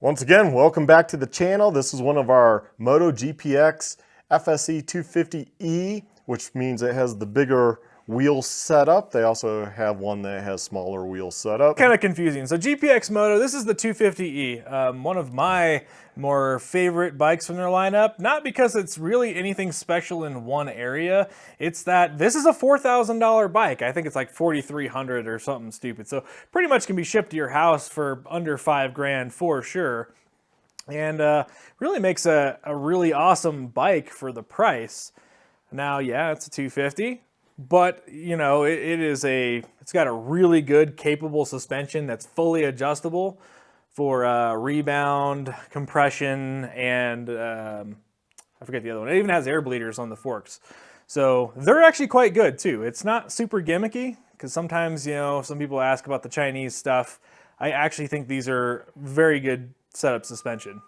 Once again, welcome back to the channel. This is one of our Moto GPX FSE250E, which means it has the bigger wheel setup. They also have one that has smaller wheel setup. Kind of confusing. So GPX Moto, this is the 250E, one of my more favorite bikes from their lineup. Not because it's really anything special in one area. It's that this is a $4,000 bike. I think it's like $4,300 or something stupid. So pretty much can be shipped to your house for under $5,000 for sure. And really makes a really awesome bike for the price. Now, yeah, it's a 250. But, you know, it's got a really good, capable suspension that's fully adjustable for rebound, compression, and I forget the other one. It even has air bleeders on the forks. So they're actually quite good, too. It's not super gimmicky, because sometimes, you know, some people ask about the Chinese stuff. I actually think these are very good setup suspension.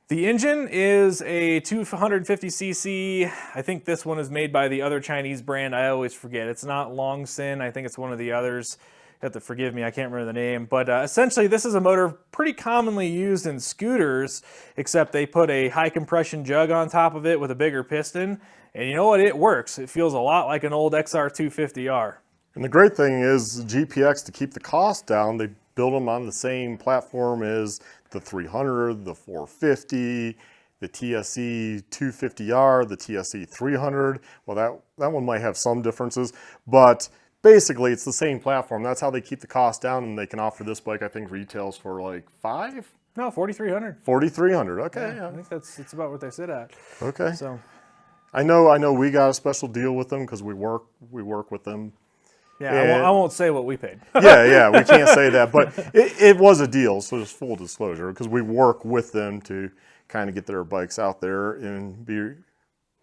The engine is a 250cc. I think this one is made by the other Chinese brand. I always forget. It's not Longsin. I think it's one of the others. You have to forgive me. I can't remember the name. But essentially, this is a motor pretty commonly used in scooters, except they put a high compression jug on top of it with a bigger piston. And you know what? It works. It feels a lot like an old XR250R. And the great thing is GPX, to keep the cost down, they build them on the same platform as the 300, the 450, the TSE 250R, the TSE 300. Well, that one might have some differences, but basically it's the same platform. That's how they keep the cost down, and they can offer this bike, I think, retails for like No, 4,300. 4,300. Okay, yeah. I think that's about what they sit at. Okay. So I know we got a special deal with them because we work with them. Yeah, I won't say what we paid. yeah, we can't say that, but it was a deal, so just full disclosure, because we work with them to kind of get their bikes out there and get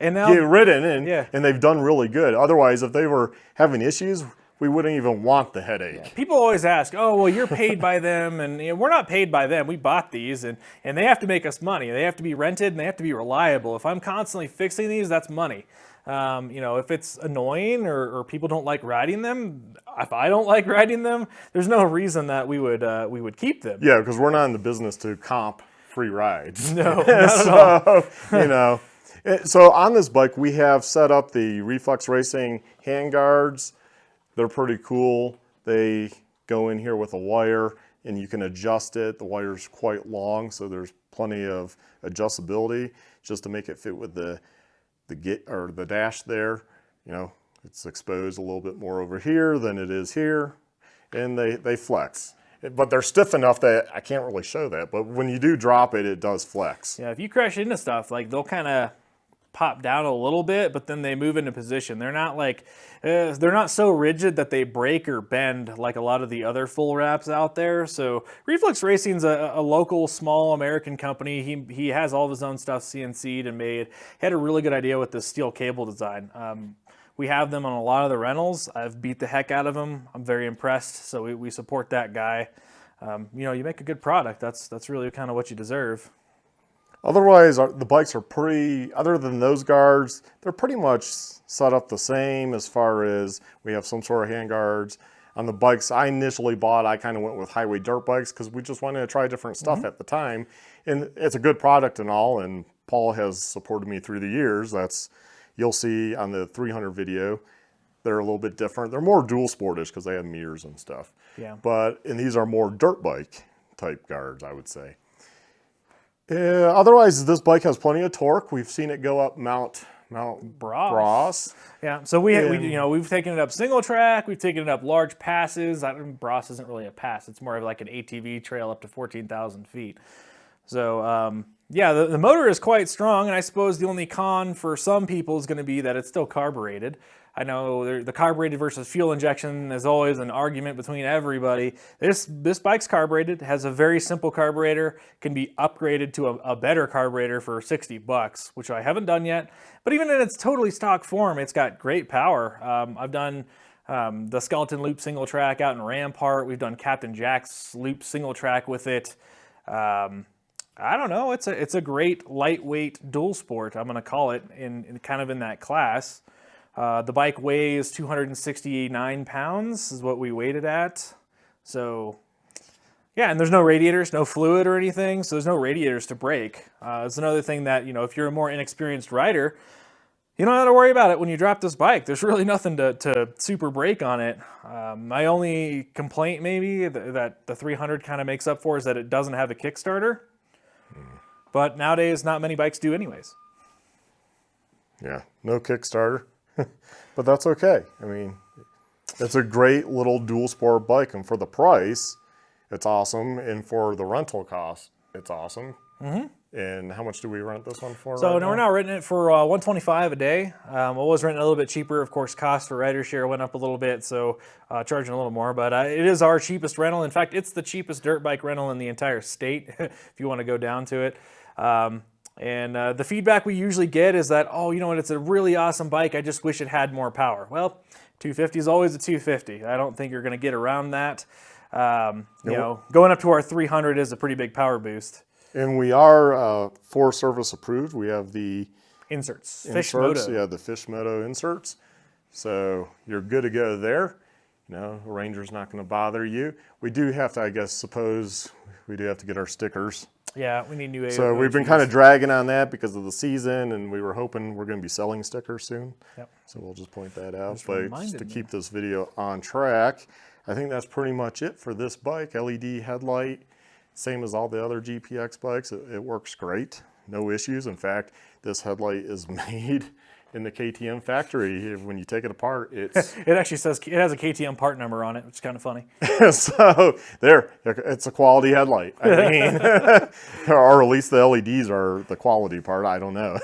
ridden, and they've done really good. Otherwise, if they were having issues, we wouldn't even want the headache. Yeah. People always ask, oh, well, you're paid by them, and you know, we're not paid by them. We bought these, and they have to make us money. They have to be rented, and they have to be reliable. If I'm constantly fixing these, that's money. You know, if it's annoying or people don't like riding them, if I don't like riding them, there's no reason that we would keep them. Yeah, because we're not in the business to comp free rides. No, not at all. You know, so on this bike we have set up the Reflex Racing handguards. They're pretty cool. They go in here with a wire, and you can adjust it. The wire's quite long, so there's plenty of adjustability just to make it fit with the dash there. You know, it's exposed a little bit more over here than it is here, and they flex. But they're stiff enough that I can't really show that, but when you do drop it, it does flex. Yeah, if you crash into stuff, like they'll kind of pop down a little bit, but then they move into position. They're not like, they're not so rigid that they break or bend like a lot of the other full wraps out there. So Reflex Racing's a local small American company. He has all of his own stuff CNC'd and made. He had a really good idea with the steel cable design. We have them on a lot of the rentals. I've beat the heck out of them. I'm very impressed. So we support that guy. You know, you make a good product. That's really kind of what you deserve. Otherwise, the bikes are pretty, other than those guards, they're pretty much set up the same as far as we have some sort of hand guards. On the bikes I initially bought, I kind of went with highway dirt bikes because we just wanted to try different stuff at the time. And it's a good product and all, and Paul has supported me through the years. You'll see on the 300 video, they're a little bit different. They're more dual sportish because they have mirrors and stuff. Yeah. And these are more dirt bike type guards, I would say. Otherwise, this bike has plenty of torque. We've seen it go up Mount Bros. Yeah, so we've taken it up single track. We've taken it up large passes. Bros isn't really a pass. It's more of like an ATV trail up to 14,000 feet. So yeah, the motor is quite strong, and I suppose the only con for some people is going to be that it's still carbureted. I know the carbureted versus fuel injection is always an argument between everybody. This bike's carbureted, has a very simple carburetor, can be upgraded to a better carburetor for 60 bucks, which I haven't done yet. But even in its totally stock form, it's got great power. I've done the Skeleton Loop single track out in Rampart. We've done Captain Jack's Loop single track with it. I don't know, it's a great lightweight dual sport, I'm gonna call it, in kind of in that class. The bike weighs 269 pounds is what we weighed it at. So Yeah, and there's no radiators, no fluid or anything, so there's no radiators to break. It's another thing that, if you're a more inexperienced rider, you don't have to worry about it when you drop this bike. There's really nothing to super break on it. My only complaint maybe that the 300 kind of makes up for is that it doesn't have a Kickstarter. But nowadays, not many bikes do anyways. Yeah, no Kickstarter, but that's okay. I mean, it's a great little dual sport bike, and for the price, it's awesome, and for the rental cost, it's awesome. And how much do we rent this one for? So right we're now renting it for $125 a day. I was renting a little bit cheaper. Of course, cost for rider share went up a little bit, so charging a little more. But it is our cheapest rental. In fact, it's the cheapest dirt bike rental in the entire state, if you want to go down to it. And the feedback we usually get is that, oh, you know what, it's a really awesome bike. I just wish it had more power. Well, 250 is always a 250. I don't think you're going to get around that. Going up to our 300 is a pretty big power boost. And we are Forest Service approved. We have the Inserts. Fish Moto. Yeah, the Fish Moto inserts. So you're good to go there. The Ranger's not going to bother you. We do have to, I guess, suppose we do have to get our stickers. Yeah, we need new. So we've been kind of dragging on that because of the season, and we were hoping we're going to be selling stickers soon. Yep. So we'll just point that out. But just to keep this video on track, I think that's pretty much it for this bike. LED headlight, same as all the other GPX bikes. It works great, no issues. In fact, this headlight is made in the KTM factory. When you take it apart, it's... It actually says, it has a KTM part number on it, which is kind of funny. So there, it's a quality headlight. I mean, or at least the LEDs are the quality part. I don't know.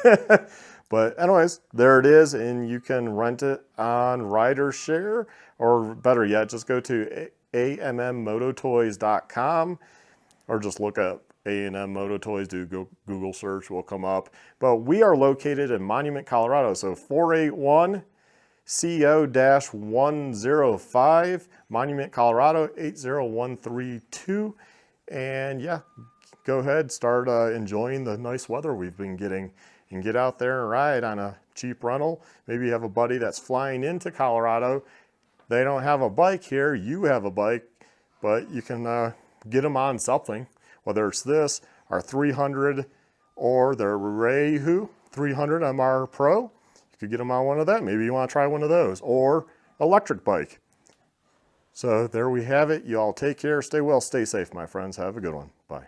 But anyways, there it is, and you can rent it on Rider Share, or better yet, just go to AMMMotoToys.com, or just look up A&M Moto Toys, do Google search, will come up. But we are located in Monument, Colorado, so 481 CO-105, Monument, Colorado, 80132. And yeah, go ahead, start enjoying the nice weather we've been getting, and get out there and ride on a cheap rental. Maybe you have a buddy that's flying into Colorado. They don't have a bike here, you have a bike, but you can get them on something, whether it's this, our 300, or the Reihu 300 MR Pro. You could get them on one of that. Maybe you want to try one of those, or electric bike. So there we have it. You all take care, stay well, stay safe, my friends. Have a good one. Bye.